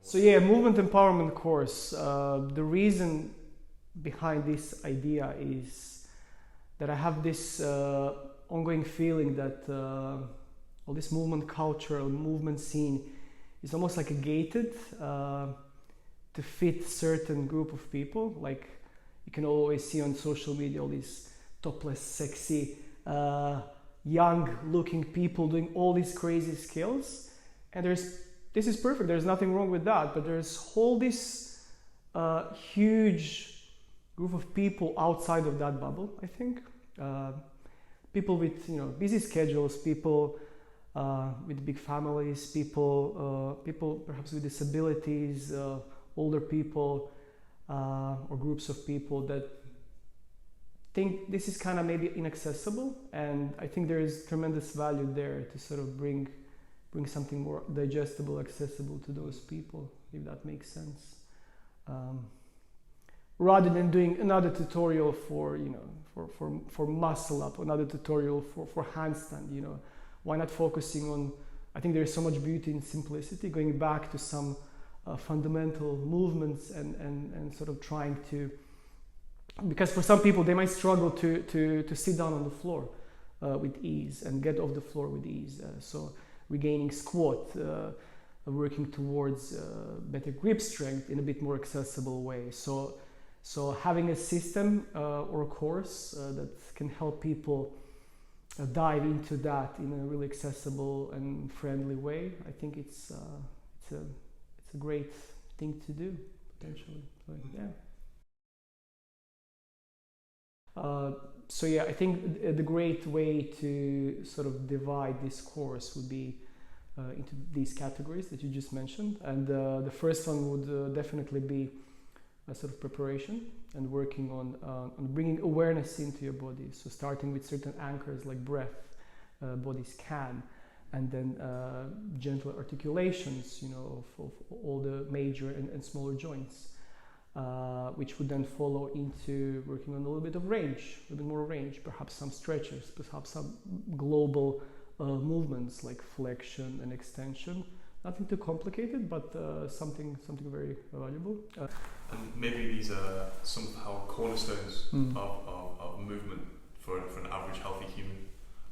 So yeah, movement empowerment course. The reason behind this idea is that I have this ongoing feeling that all this movement culture, movement scene, is almost like a gated to fit certain group of people. Like you can always see on social media all these topless, sexy, young-looking people doing all these crazy skills, and this is perfect. There's nothing wrong with that, but there's all this huge group of people outside of that bubble. I think people with busy schedules, people with big families, people perhaps with disabilities, older people, or groups of people that think this is kind of maybe inaccessible, and I think there is tremendous value there to sort of bring something more digestible, accessible to those people, if that makes sense. Rather than doing another tutorial for muscle up, another tutorial for handstand, why not focusing on, I think there is so much beauty in simplicity, going back to some fundamental movements and sort of trying to, because for some people they might struggle to sit down on the floor with ease and get off the floor with ease. So regaining squat, working towards better grip strength in a bit more accessible way. So having a system or a course that can help people dive into that in a really accessible and friendly way, I think it's a great thing to do potentially. So, yeah. So yeah, I think the great way to sort of divide this course would be into these categories that you just mentioned, and the first one would definitely be a sort of preparation and working on bringing awareness into your body. So starting with certain anchors like breath, body scan, and then gentle articulations, of all the major and smaller joints. Which would then follow into working on a little bit of range, a little bit more range, perhaps some stretches, perhaps some global movements like flexion and extension. Nothing too complicated, but something very valuable. And maybe these are somehow cornerstones of movement for an average healthy human.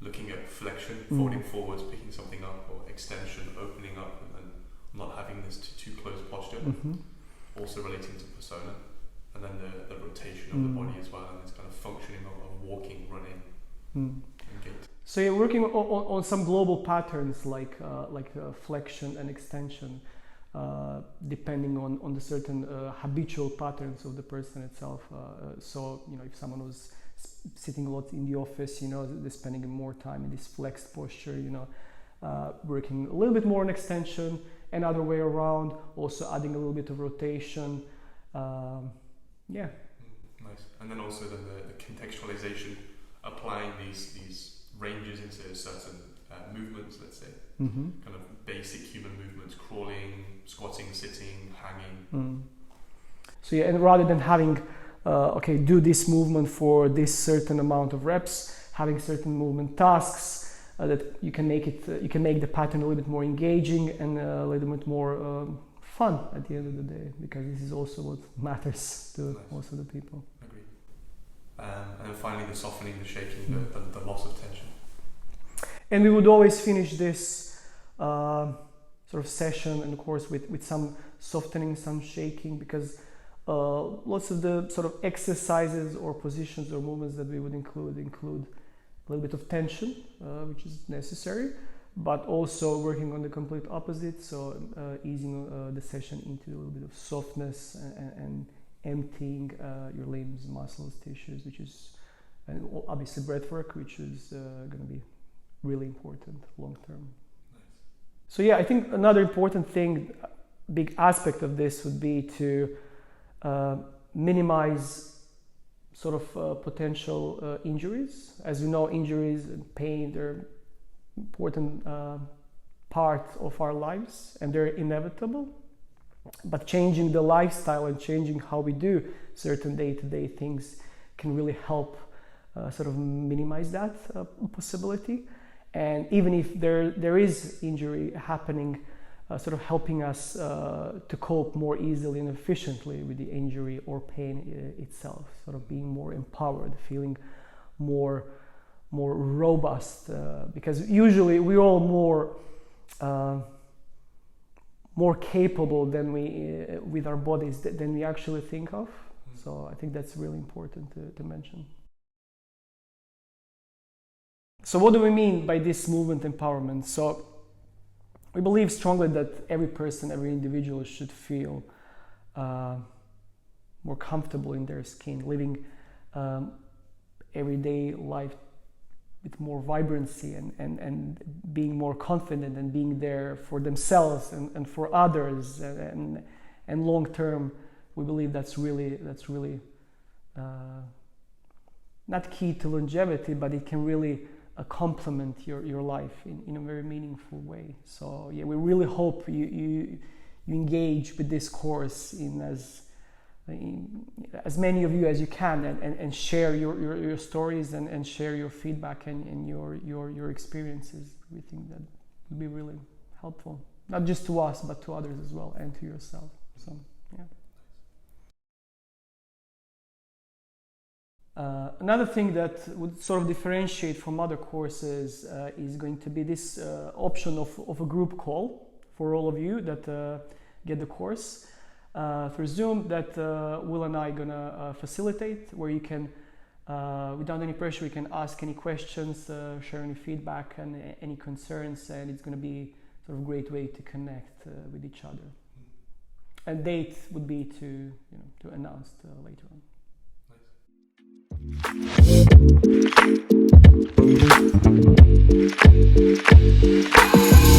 Looking at flexion, folding forwards, picking something up, or extension, opening up, and not having this too close posture. Also relating to persona, and then the rotation of the body as well, and this kind of functioning of walking, running, and gait. So you're working on some global patterns like flexion and extension, depending on the certain habitual patterns of the person itself. So if someone was sitting a lot in the office, they're spending more time in this flexed posture. Working a little bit more on extension. Another way around, also adding a little bit of rotation. Yeah. Nice. And then also the contextualization, applying these ranges into certain movements, let's say. Kind of basic human movements, crawling, squatting, sitting, hanging. So yeah, and rather than having, do this movement for this certain amount of reps, having certain movement tasks, that you can make the pattern a little bit more engaging and a little bit more fun at the end of the day, because this is also what matters to most of the people. Agreed. And then finally the softening, the shaking, the loss of tension. And we would always finish this sort of session and course with some softening, some shaking, because lots of the sort of exercises or positions or movements that we would include a little bit of tension, which is necessary, but also working on the complete opposite, so easing the session into a little bit of softness and emptying your limbs, muscles, tissues, which is, and obviously breath work, which is going to be really important long term. Nice. So yeah, I think another important thing, big aspect of this would be to minimize sort of potential injuries. As you know, injuries and pain, they're important part of our lives, and they're inevitable. But changing the lifestyle and changing how we do certain day-to-day things can really help sort of minimize that possibility. And even if there is injury happening, sort of helping us to cope more easily and efficiently with the injury or pain itself, sort of being more empowered, feeling more robust, because usually we're all more capable than we with our bodies than we actually think of. So I think that's really important to mention. So what do we mean by this movement empowerment? So we believe strongly that every person, every individual should feel more comfortable in their skin, living everyday life with more vibrancy and being more confident and being there for themselves and for others, and long term we believe that's really not key to longevity, but it can really complement your life in a very meaningful way. So yeah, we really hope you engage with this course in as many of you as you can, and share your stories and share your feedback and your experiences. We think that would be really helpful, not just to us but to others as well, and to yourself. So yeah. Another thing that would sort of differentiate from other courses is going to be this option of a group call for all of you that get the course through Zoom, that Will and I are gonna facilitate, where you can, without any pressure, you can ask any questions, share any feedback and any concerns, and it's gonna be sort of a great way to connect with each other. And date would be to announce later on. Nice.